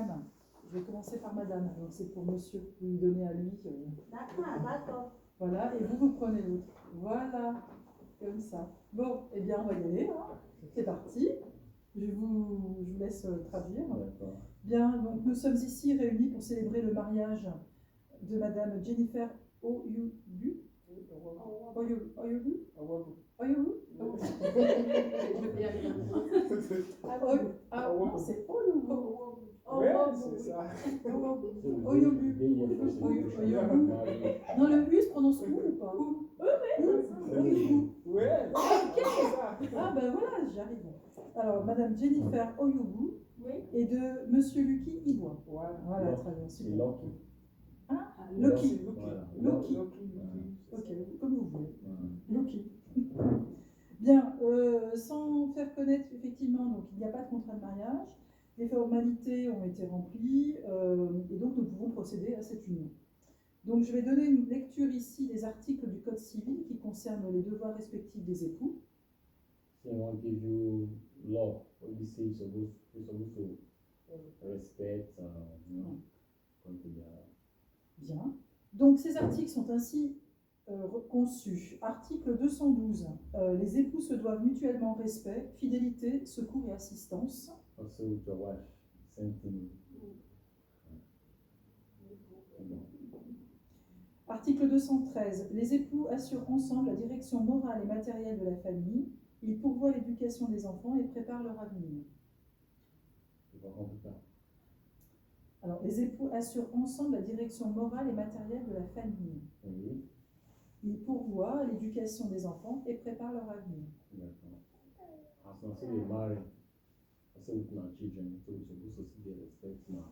madame. Je vais commencer par madame. Donc c'est pour monsieur, vous lui donnez à lui. D'accord. Voilà, et vous prenez l'autre. Voilà, comme ça. Bon, eh bien, on va y aller. Hein. C'est parti. Je vous laisse traduire. Bien, donc nous sommes ici réunis pour célébrer le mariage de madame Jennifer Oyobu. Oyobu. Ah, non, c'est Oyobu. Ouais, c'est ça. Oyobu. Non, le U se prononce ou pas? Oyobu. Ouais, ok. Ah ben voilà, j'y arrive. Alors, madame Jennifer Oyobu et de monsieur Lucky Ibois. Voilà, très bien, super. Hein? Loki. Loki. Ok, comme vous voulez. Loki. Bien, sans faire connaître, effectivement, donc il n'y a pas de contrat de mariage. Les formalités ont été remplies et donc nous pouvons procéder à cette union. Donc je vais donner une lecture ici des articles du Code civil qui concernent les devoirs respectifs des époux. So I want to give you law. What you say you're supposed to respect, come together. Bien. Donc ces articles sont ainsi conçus. Article 212. Les époux se doivent mutuellement respect, fidélité, secours et assistance. Also with your wife, same thing. Article 213. Les époux assurent ensemble la direction morale et matérielle de la famille. Ils pourvoient l'éducation des enfants et préparent leur avenir. Alors, les époux assurent ensemble la direction morale et matérielle de la famille. Oui. Ils pourvoient l'éducation des enfants et préparent leur avenir. As long as they marry, also with my children, so we're supposed to see the respect my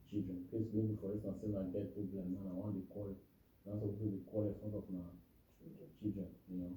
children. Because maybe for instance, if I get problem now, I want to call, I'm supposed to call in front of my children, you know.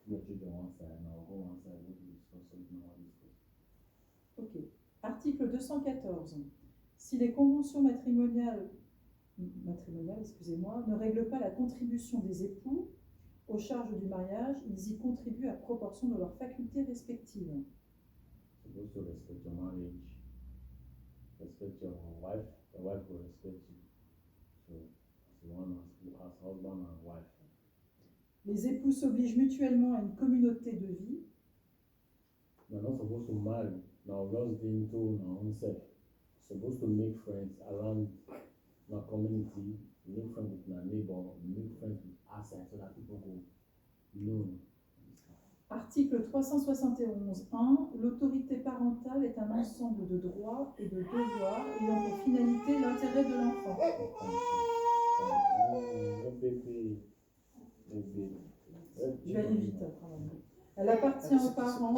Your children one side, and I'll go one side, we'll discuss something I want to discuss. Ok. Article 214. Si les conventions matrimoniales, ne règlent pas la contribution des époux aux charges du mariage, ils y contribuent à proportion de leurs facultés respectives. Supposed to respect your marriage, respect your wife, the wife will respect you. So, as one as husband and wife. Les époux s'obligent mutuellement à une communauté de vie. They're not supposed to marry. Now, just being told now, himself. Supposed to make friends around my community, make friends with my neighbor, make friends with outside so that people go know. Article 371.1. L'autorité parentale est un ensemble de droits et de devoirs ayant pour finalité l'intérêt de l'enfant. Je vais aller vite. Elle appartient aux parents.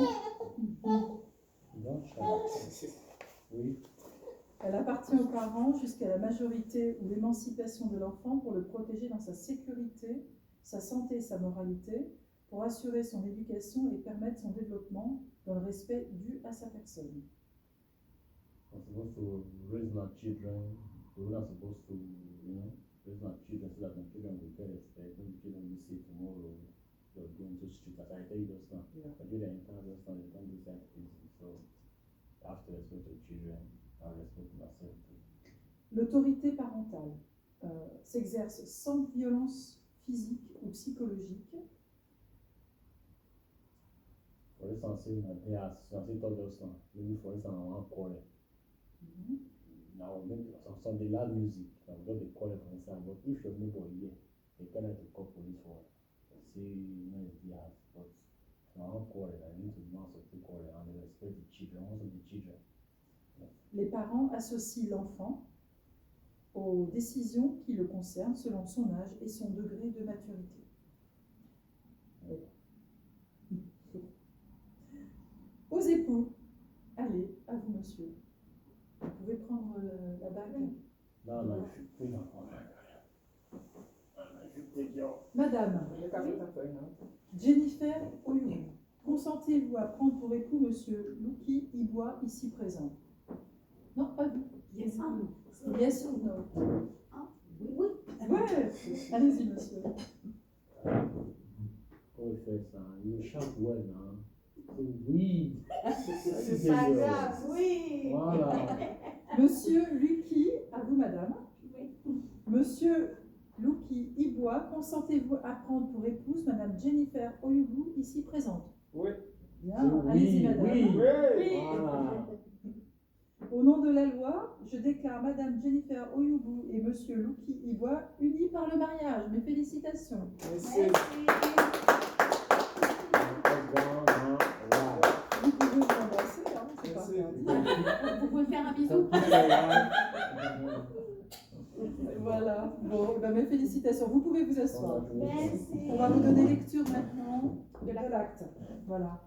Oui. Elle appartient aux parents jusqu'à la majorité ou l'émancipation de l'enfant pour le protéger dans sa sécurité, sa santé et sa moralité, pour assurer son éducation et permettre son développement dans le respect dû à sa personne. I'm supposed to raise my children. We're not supposed to, raise my children so that my children will get respect. When the children will say tomorrow, they're going to street. As I tell you just now, I do the entire just now, they don't do that things. So, you have to respect your children and respect myself too. L'autorité parentale s'exerce sans violence physique ou psychologique. For instance, say my dad, I say talk just now. Maybe for instance, I want to quarrel. Now, maybe some they loud music. I will just quarrel for instance. But if your neighbor here, they tell her to call police for it. Say, it's theirs. But if I want to quarrel, I need to know how to quarrel and respect the children, also the children. Les parents associent l'enfant aux décisions qui le concernent selon son âge et son degré de maturité. Aux époux, allez, à vous monsieur. Vous pouvez prendre la bague. Non, Madame Jennifer Oyobu, consentez-vous à prendre pour époux monsieur Lucky Ibois ici présent? Non, pas vous. Yes, Yes or no? Oui. Ouais, allez-y monsieur. You shout well now. Oui. C'est pas grave, oui. Voilà. Monsieur Lucky, à vous madame. Oui. Monsieur Lucky Ibois, consentez-vous à prendre pour épouse madame Jennifer Oyubu, ici présente? Oui. Bien, allez-y madame. Oui. Oui. Voilà. Au nom de la loi, je déclare madame Jennifer Oyubu et monsieur Lucky Ibois unis par le mariage. Mes félicitations. Merci. Vous pouvez vous embrasser, hein, c'est pas Merci. interdit. Vous pouvez faire un bisou. Voilà. Bon, ben, mes félicitations. Vous pouvez vous asseoir. Merci. On va vous donner lecture maintenant de l'acte. Voilà.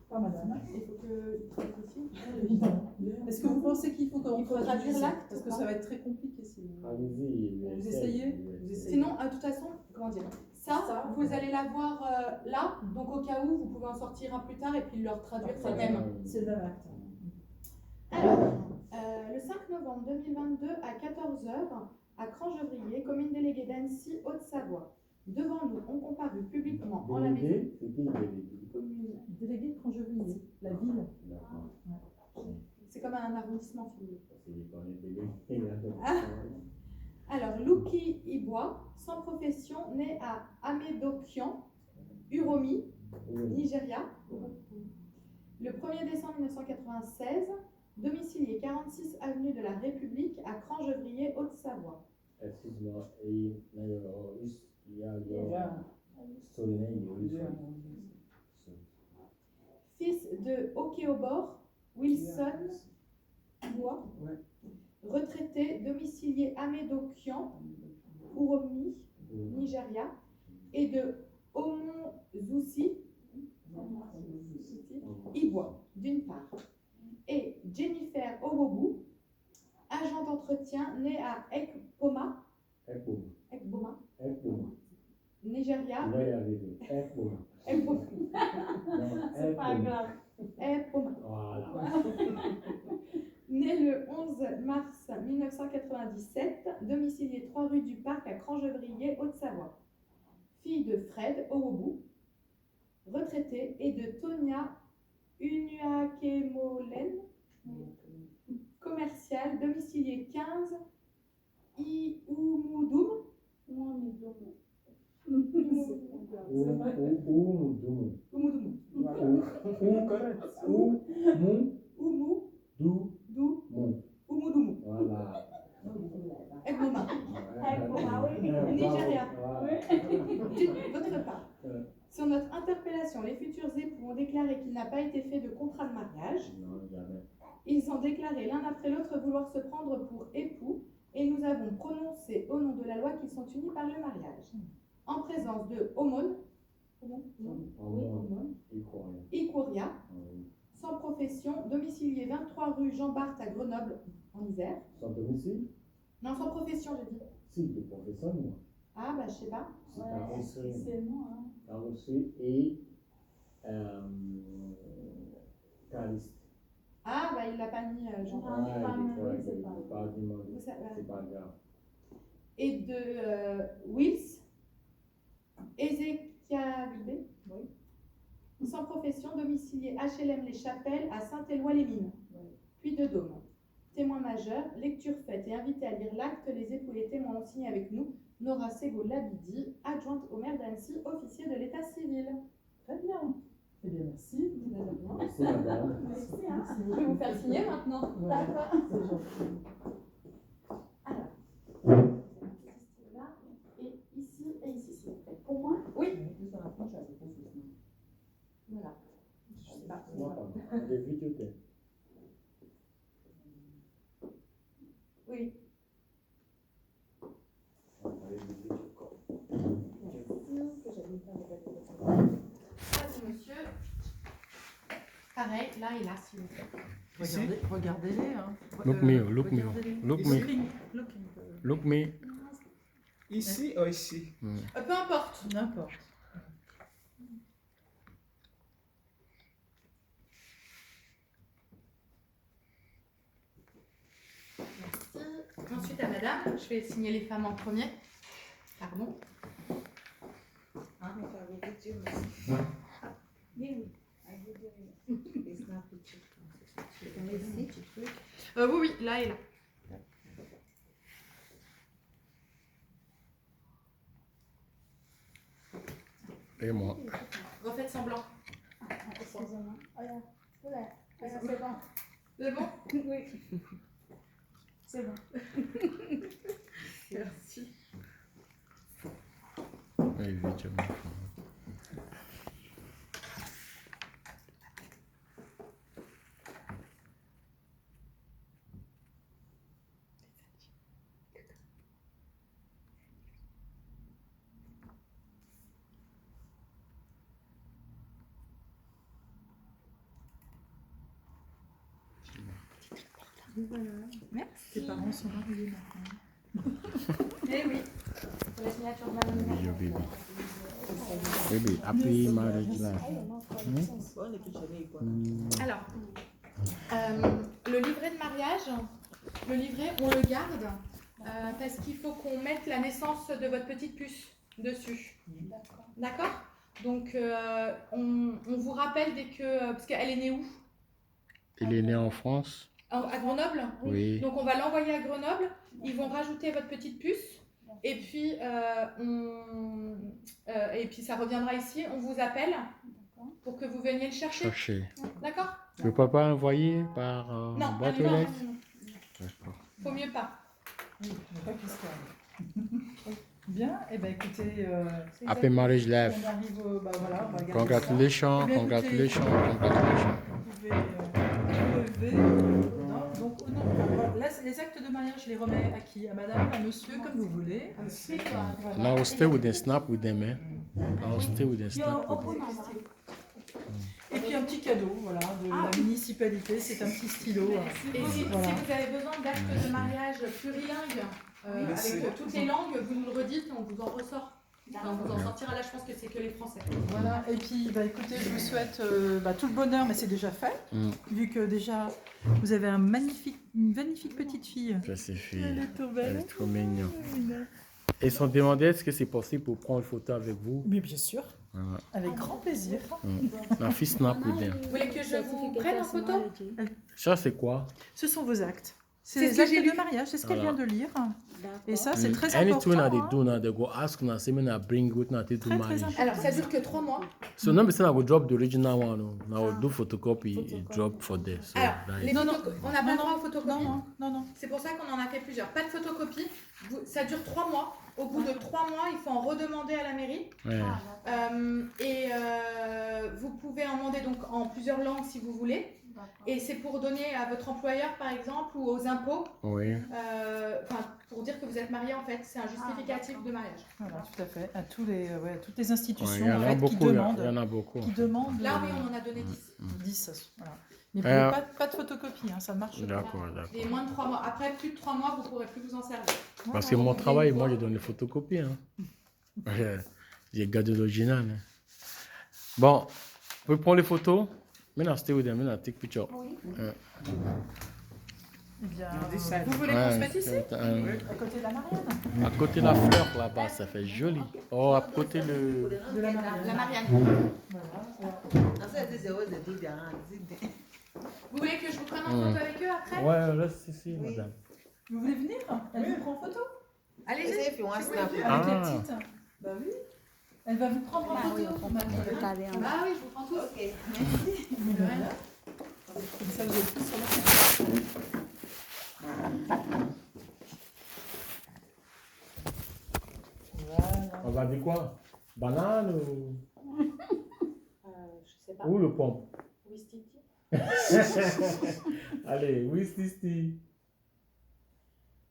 Pas madame. Il faut que aussi. Est-ce que vous pensez qu'il faut qu'on Il faut traduire l'acte Parce ou que pas ça va être très compliqué si vous... Allez-y. Vous essayez Vous essayez. Sinon, de toute façon, comment dire, ça, vous allez l'avoir là, donc au cas où, vous pouvez en sortir un plus tard et puis le traduire c'est le même. C'est le même acte. Alors, le 5 novembre 2022 à 14 h, à Crangevrier, commune déléguée d'Annecy, Haute-Savoie. Devant nous, on comparu publiquement en la maison. Délégué, c'est qui le délégué? Commune. Délégué de Crangevrier, la ville. D'accord. C'est comme un arrondissement, si vous voulez. Parce qu'il est dans les délégués. Alors, Lucky Ibois, sans profession, né à Amedokian, Uromi, Nigeria, le 1er décembre 1996, domicilié 46 avenue de la République à Crangevrier, Haute-Savoie. Excuse-moi, il y a Fils de Okeobor Wilson Ibois, retraité, domicilié Amedokian, Uromi, Nigeria, et de Omon Zoussi Ibois, d'une part, et Jennifer Owobu, agent d'entretien, née à Ekpoma, Nigeria. Ekpoma. C'est pas grave. Ekpoma. Voilà. Né le 11 mars 1997, domicilié 3 rue du Parc à Crangevrier, Haute-Savoie. Fille de Fred Owobu, retraité, et de Tonia Unuakemolen, commercial, domicilié 15 Iumudum. Umudumu. Voilà. Ekpoma. Nigeria. D'autre part, sur notre interpellation, les futurs époux ont déclaré qu'il n'a pas été fait de contrat de mariage. Non, jamais. Ils ont déclaré l'un après l'autre vouloir se prendre pour époux et nous avons prononcé au nom de la loi qu'ils sont unis par le mariage. En présence de Omon, Ikuria, sans profession, domicilié 23 rue Jean Bart à Grenoble, en Isère. Sans domicile? Non, sans profession, j'ai dit. Si, de profession, moi. Ah, bah, je sais pas. C'est moi, hein. Carrosserie et cariste. Ah, bah, il l'a pas mis, Jean. C'est pas grave. Et de Wills, Ezekiel, sans profession, domicilié HLM Les Chapelles à Saint-Éloi-les-Mines, puis de Dôme. Témoin majeur, lecture faite et invité à lire l'acte, les époux et les témoins ont signé avec nous Nora Sego-Labidi, adjointe au maire d'Annecy, officier de l'état civil. Très bien. Eh bien, merci. Merci, madame. Merci, hein. Je vais vous faire signer maintenant. Voilà, c'est gentil. Alors, là, et ici, s'il vous plaît. Pour moi? Oui. Voilà. Je sais pas. J'ai vu tout est. Oui. Vas-y, monsieur. Pareil, là et là, s'il vous plaît. Regardez-les. Hein. Look me, look me, look me, Looking. look me. Ici ou ici? Peu importe. N'importe. Merci. Ensuite à madame, je vais signer les femmes en premier. Pardon. Oui, là et là. Et moi. Refaites semblant. Excusez-moi. Regarde. Voilà. C'est bon. C'est bon? Oui. C'est bon. Merci. Oui, évidemment. Tes parents sont mariés maintenant. Eh oui. Pour la signature de madame. Yo, baby. Baby, happy marriage life. Alors, le livret de mariage, le livret, on le garde parce qu'il faut qu'on mette la naissance de votre petite puce dessus. D'accord. Donc, on vous rappelle dès que... parce qu'elle est née où? Il est né en France? À Grenoble? Oui. Donc, on va l'envoyer à Grenoble. Ils vont rajouter votre petite puce. Et puis, et puis, ça reviendra ici. On vous appelle pour que vous veniez le chercher. Chercher. D'accord? Tu peux pas envoyer par Non, boîte allez, aux non, lettres? non, non. D'accord. Faut mieux pas. Oui, je n'ai pas question. Bien, et ben écoutez, Happy marriage life. on arrive au... Bah voilà, on va garder Congratulations, ça. Eh bien, congratulations, écoutez, congratulations. Vous pouvez vous lever. Non, donc, non, alors, là, les actes de mariage, je les remets à qui? À madame, à monsieur, comme vous voulez. Now stay with the snap with them, eh? Now stay with the snap with them. Et puis un petit cadeau, voilà, de la municipalité, c'est un petit stylo. Et si Voilà. vous avez besoin d'actes de mariage plurilingues, avec toutes les langues, vous nous le redites, on vous en ressort. Enfin, on vous en sortira là, je pense que c'est que les Français. Voilà, et puis bah, écoutez, je vous souhaite tout le bonheur, mais c'est déjà fait, vu que déjà vous avez une magnifique petite fille. Ça c'est fait. Elle est trop Elle belle. est trop mignonne. Ils sont demandés est-ce que c'est possible pour prendre une photo avec vous? Mais bien sûr, Voilà. avec grand plaisir. Ma fille snap with them. Vous voulez que je vous prenne en photo? Ça c'est quoi? Ce sont vos actes. C'est C'est ce les que actes j'ai de lu. mariage, c'est ce qu'elle Voilà. vient de lire. Et ça, c'est très Anything that they important. do now, they go ask now, say me na bring good now to Très, marry. très important. Alors, ça dure que 3 mois. So now, I will drop the original one. No? Now I'll do photocopy, it drop for this. So Alors, that les is- Non, non. on n'a pas le droit aux Non, photocopies. non. C'est pour ça qu'on en a fait plusieurs. Pas de photocopie. Ça dure 3 mois. Au bout de 3 mois, il faut en redemander à la mairie. Ouais. Vous pouvez en demander donc en plusieurs langues si vous voulez. Et c'est pour donner à votre employeur, par exemple, ou aux impôts, Oui. pour dire que vous êtes marié, en fait. C'est un justificatif de mariage. Voilà, tout à fait. À toutes les Ouais, institutions il y en en a fait, qui beaucoup. Il y en demandent. a beaucoup. Qui demandent Là, oui, on en a donné 10. 10. Voilà. Mais pas de photocopie, hein, ça marche pas. D'accord, d'accord. Et moins de 3 mois. Après, plus de 3 mois, vous ne pourrez plus vous en servir. Parce que mon travail, moi, je donne les photocopies. Hein. J'ai gardé l'original. Hein. Bon, vous pouvez prendre les photos. Maintenant, stay with them. Maintenant, take picture. Eh bien, Vous voulez qu'on se mette ici? à côté de la Marianne. À côté de la fleur là-bas, ça fait joli. Oh, à côté le. De la Marianne. La Marianne. Vous voulez que je vous prenne en photo avec eux après? Ouais, là, si, madame. Vous voulez venir? Elle vous prend en photo? Allez-y. Avec les petites? Bah oui. Elle va vous prendre en photo. Ah oui, je vous prends tous. Voilà. Comme ça, vous êtes tous sur la photo. Voilà. On va dire quoi? Banane ou, Je sais pas. ou le pomme? Wistiti. Allez, oui, Stisti.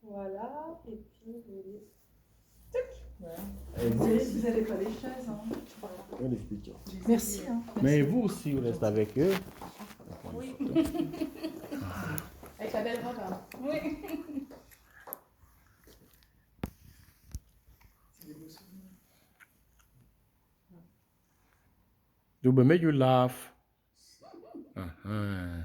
Voilà. Et puis, Et vous aussi. Vous n'avez pas les chaises. Hein. Prenez les pictures. Merci. Hein. Mais vous aussi, vous restez avec eux. oui. Avec la belle robe. Hein. Oui. Do we make you laugh? Uh-huh.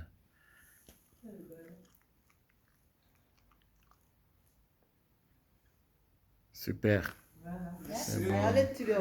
Super. Voilà. C'est bon. Allez, tu le